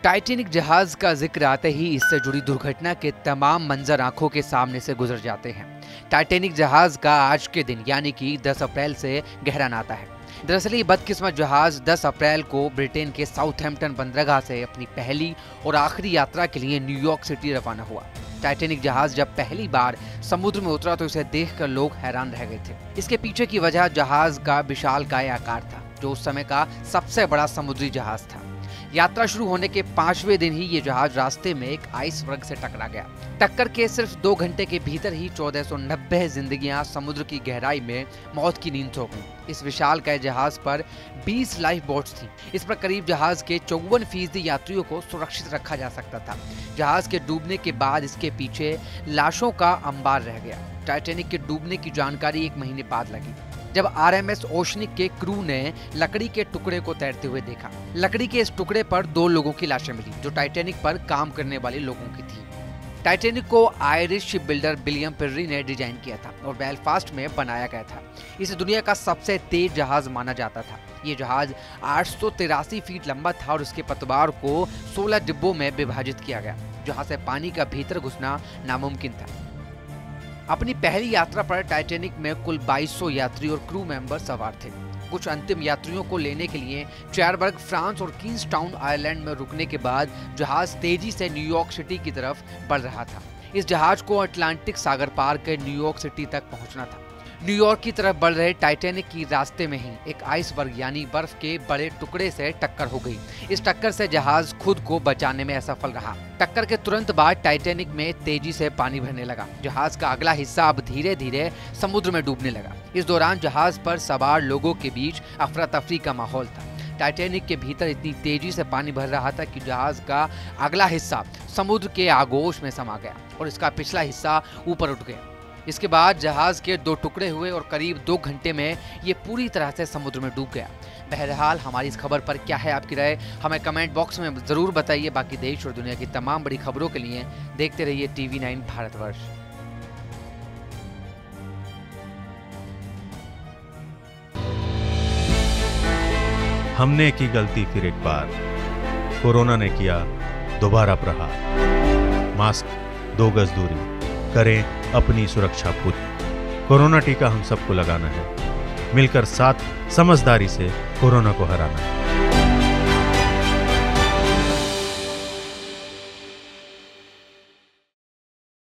Titanic जहाज का जिक्र आते ही इससे जुड़ी दुर्घटना के तमाम मंजर आंखों के सामने से गुजर जाते हैं। टाइटैनिक जहाज का आज के दिन यानी कि 10 अप्रैल से गहरा नाता है। दरअसल ये बदकिस्मत जहाज 10 अप्रैल को ब्रिटेन के साउथहैम्पटन बंदरगाह से अपनी पहली और आखिरी यात्रा के लिए न्यूयॉर्क सिटी रवाना हुआ। टाइटैनिक जहाज जब पहली बार समुद्र में उतरा तो इसे देखकर लोग हैरान रह गए थे। इसके पीछे की वजह जहाज का विशालकाय आकार था, जो उस समय का सबसे बड़ा समुद्री जहाज था। यात्रा शुरू होने के 5वें दिन ही ये जहाज रास्ते में एक आइसबर्ग से टकरा गया। टक्कर के सिर्फ 2 घंटे के भीतर ही 1490 जिंदगियां समुद्र की गहराई में मौत की नींद सो गईं। इस विशालकाय जहाज पर 20 लाइफ बोट्स थी। इस पर करीब जहाज के 54% यात्रियों को सुरक्षित रखा जा सकता था। जहाज के डूबने के बाद इसके पीछे लाशों का अंबार रह गया। टाइटैनिक के डूबने की जानकारी 1 महीने बाद लगी, जब आरएमएस ओशनिक के क्रू ने लकड़ी के टुकड़े को तैरते हुए देखा। लकड़ी के इस टुकड़े पर 2 लोगों की लाशें मिली, जो टाइटैनिक पर काम करने वाले लोगों की थी। टाइटैनिक को आयरिश शिप बिल्डर विलियम पिर्री ने डिजाइन किया था और बेलफास्ट में बनाया गया था। इसे दुनिया का सबसे तेज जहाज माना जाता था। ये जहाज 883 फीट लंबा था और इसके पतवार को 16 डिब्बों में विभाजित किया गया, जहां से पानी का भीतर घुसना नामुमकिन था। अपनी पहली यात्रा पर टाइटैनिक में कुल 2200 यात्री और क्रू मेंबर सवार थे। कुछ अंतिम यात्रियों को लेने के लिए चेरबर्ग, फ्रांस और किंग्सटाउन आयरलैंड में रुकने के बाद जहाज तेजी से न्यूयॉर्क सिटी की तरफ बढ़ रहा था। इस जहाज को अटलांटिक सागर पार कर न्यूयॉर्क सिटी तक पहुंचना था। न्यूयॉर्क की तरफ बढ़ रहे टाइटैनिक की रास्ते में ही एक आइसबर्ग यानी बर्फ के बड़े टुकड़े से टक्कर हो गई। इस टक्कर से जहाज खुद को बचाने में असफल रहा। टक्कर के तुरंत बाद टाइटैनिक में तेजी से पानी भरने लगा। जहाज का अगला हिस्सा अब धीरे धीरे समुद्र में डूबने लगा। इस दौरान जहाज पर सवार लोगों के बीच अफरा तफरी का माहौल था। टाइटैनिक के भीतर इतनी तेजी से पानी भर रहा था कि जहाज का अगला हिस्सा समुद्र के आगोश में समा गया और इसका पिछला हिस्सा ऊपर उठ गया। इसके बाद जहाज के 2 टुकड़े हुए और करीब 2 घंटे में ये पूरी तरह से समुद्र में डूब गया। बहरहाल हमारी इस खबर पर क्या है आपकी राय, हमें कमेंट बॉक्स में जरूर बताइए। बाकी देश और दुनिया की तमाम बड़ी खबरों के लिए देखते रहिए TV9 भारतवर्ष। हमने की गलती फिर एक बार, कोरोना ने किया दोबारा प्रहार। मास्क, 2 गज दूरी, करें अपनी सुरक्षा पूरी। कोरोना टीका हम सबको लगाना है, मिलकर साथ समझदारी से कोरोना को हराना है।